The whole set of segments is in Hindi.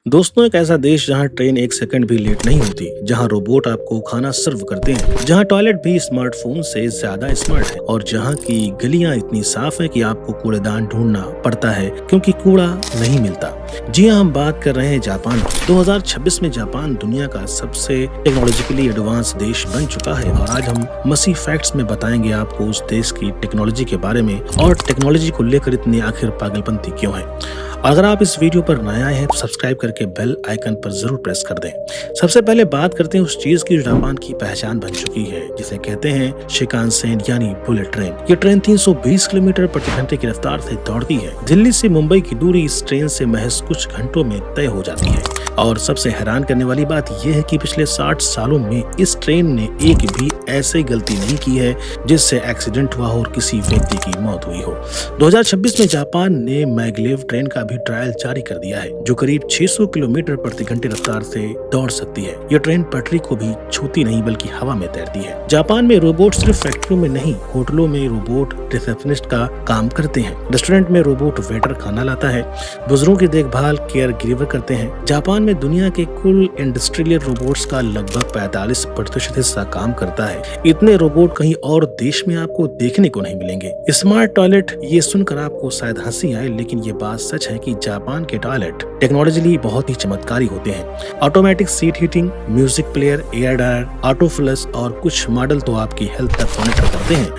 दोस्तों, एक ऐसा देश जहां ट्रेन एक सेकंड भी लेट नहीं होती, जहां रोबोट आपको खाना सर्व करते हैं, जहां टॉयलेट भी स्मार्टफोन से ज्यादा स्मार्ट है और जहां की गलियां इतनी साफ है कि आपको कूड़ेदान ढूंढना पड़ता है क्योंकि कूड़ा नहीं मिलता। जी हाँ, हम बात कर रहे हैं जापान की। 2026 में जापान दुनिया का सबसे टेक्नोलॉजिकली एडवांस देश बन चुका है और आज हम मसी फैक्ट्स में बताएंगे आपको उस देश की टेक्नोलॉजी के बारे में और टेक्नोलॉजी को लेकर इतनी आखिर पागलपंती क्यों है। अगर आप इस वीडियो पर नया हैं तो सब्सक्राइब करके बेल आइकन पर जरूर प्रेस कर दें। सबसे पहले बात करते हैं उस चीज की जो जापान की पहचान बन चुकी है, जिसे कहते हैं शिकानसेन यानी बुलेट ट्रेन। ये ट्रेन 320 किलोमीटर प्रति घंटे की रफ्तार से दौड़ती है। दिल्ली से मुंबई की दूरी इस ट्रेन से महज कुछ घंटों में तय हो जाती है। और सबसे हैरान करने वाली बात यह है कि पिछले 60 सालों में इस ट्रेन ने एक भी ऐसी गलती नहीं की है जिससे एक्सीडेंट हुआ हो और किसी व्यक्ति की मौत हुई हो। 2026 में जापान ने मैग्लेव ट्रेन का भी ट्रायल जारी कर दिया है, जो करीब 600 किलोमीटर प्रति घंटे रफ्तार से दौड़ सकती है। यह ट्रेन पटरी को भी छूती नहीं बल्कि हवा में तैरती है। जापान में रोबोट सिर्फ फैक्ट्रियों में नहीं, होटलों में रोबोट रिसेप्शनिस्ट का काम करते हैं, रेस्टोरेंट में रोबोट वेटर खाना लाता है, बुजुर्गों की देखभाल केयर गिवर करते हैं। जापान में दुनिया के कुल इंडस्ट्रियल रोबोट्स का लगभग 45% हिस्सा काम करता है। इतने रोबोट कहीं और देश में आपको देखने को नहीं मिलेंगे। स्मार्ट टॉयलेट, ये सुनकर आपको शायद हंसी आए, लेकिन ये बात सच है कि जापान के टॉयलेट टेक्नोलॉजिकली बहुत ही चमत्कारी होते हैं। Automatic seat heating, music player, air dryer, auto flush और कुछ मॉडल तो आपकी हेल्थ तक मॉनिटर करते हैं।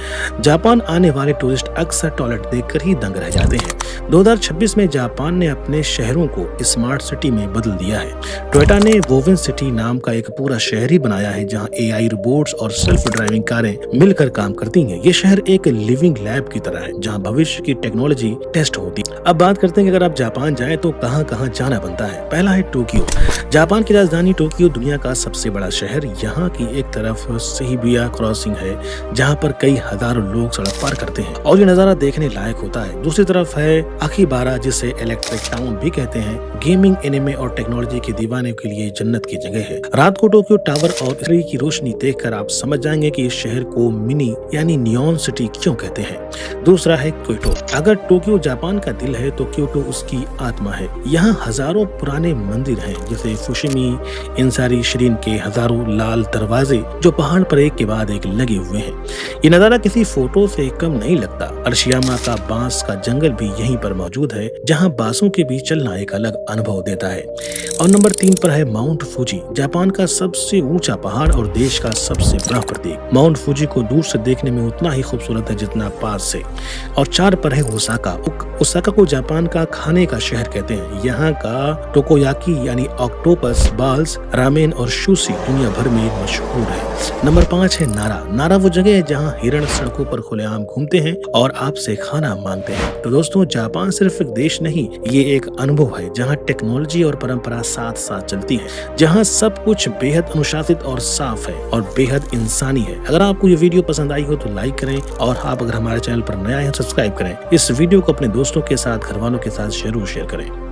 जापान आने वाले टूरिस्ट अक्सर टॉयलेट देखकर ही दंग रह जाते हैं। 2026 में जापान ने अपने शहरों को स्मार्ट सिटी में बदल दिया है। टोयोटा ने वोवेन सिटी नाम का एक पूरा शहर ही बनाया है, जहां एआई रोबोट्स और सेल्फ ड्राइविंग कारें मिलकर काम करती हैं। ये शहर एक लिविंग लैब की तरह है, जहां भविष्य की टेक्नोलॉजी टेस्ट होती है। अब बात करते हैं कि अगर आप जापान जाएं तो कहां-कहां जाना बनता है। पहला है टोक्यो। जापान की राजधानी टोक्यो दुनिया का सबसे बड़ा शहर। यहाँ की एक तरफ शिबुया क्रॉसिंग है, जहाँ पर कई हजारों लोग सड़क पार करते हैं और ये नजारा देखने लायक होता है। दूसरी तरफ है अकीबारा, जिसे इलेक्ट्रिक टाउन भी कहते हैं। गेमिंग, एनिमे और टेक्नोलॉजी के दीवाने के लिए जन्नत की जगह है। रात को टोक्यो टावर और सूर्य की रोशनी देखकर आप समझ जाएंगे कि इस शहर को मिनी यानी नियॉन सिटी क्यों कहते हैं। दूसरा है क्योटो। अगर टोक्यो जापान का दिल है तो क्योटो उसकी आत्मा है। यहाँ हजारों पुराने मंदिर हैं, जैसे फुशिमी इंसारी शिरीन के हजारों लाल दरवाजे जो पहाड़ पर एक के बाद एक लगे हुए हैं। ये नजारा किसी फोटो से कम नहीं लगता। अरशियामा का बांस का जंगल भी यहीं पर मौजूद है, जहाँ बांसों के बीच चलना एक अलग अनुभव देता है। और नंबर 3 पर है माउंट फूजी, जापान का सबसे ऊंचा पहाड़ और देश का सबसे बड़ा प्रतीक। माउंट फूजी को दूर से देखने में उतना ही खूबसूरत है जितना पास से। और 4 पर है ओसाका। ओसाका को जापान का खाने का शहर कहते हैं। यहाँ का टोकोयाकी यानी ऑक्टोपस बाल्स, रामेन और सुशी दुनिया भर में मशहूर है। नंबर 5 है नारा। नारा वो जगह है जहाँ हिरण सड़कों पर खुलेआम घूमते हैं और आपसे खाना मांगते हैं। तो दोस्तों, जापान सिर्फ एक देश नहीं, ये एक अनुभव है जहाँ टेक्नोलॉजी और परंपरा साथ साथ चलती है, जहाँ सब कुछ बेहद अनुशासित और साफ है और बेहद इंसानी है। अगर आपको ये वीडियो पसंद आई हो तो लाइक करें और आप अगर हमारे चैनल पर नया है सब्सक्राइब करें। इस वीडियो को अपने दोस्तों के साथ, घर वालों के साथ जरूर शेयर करें।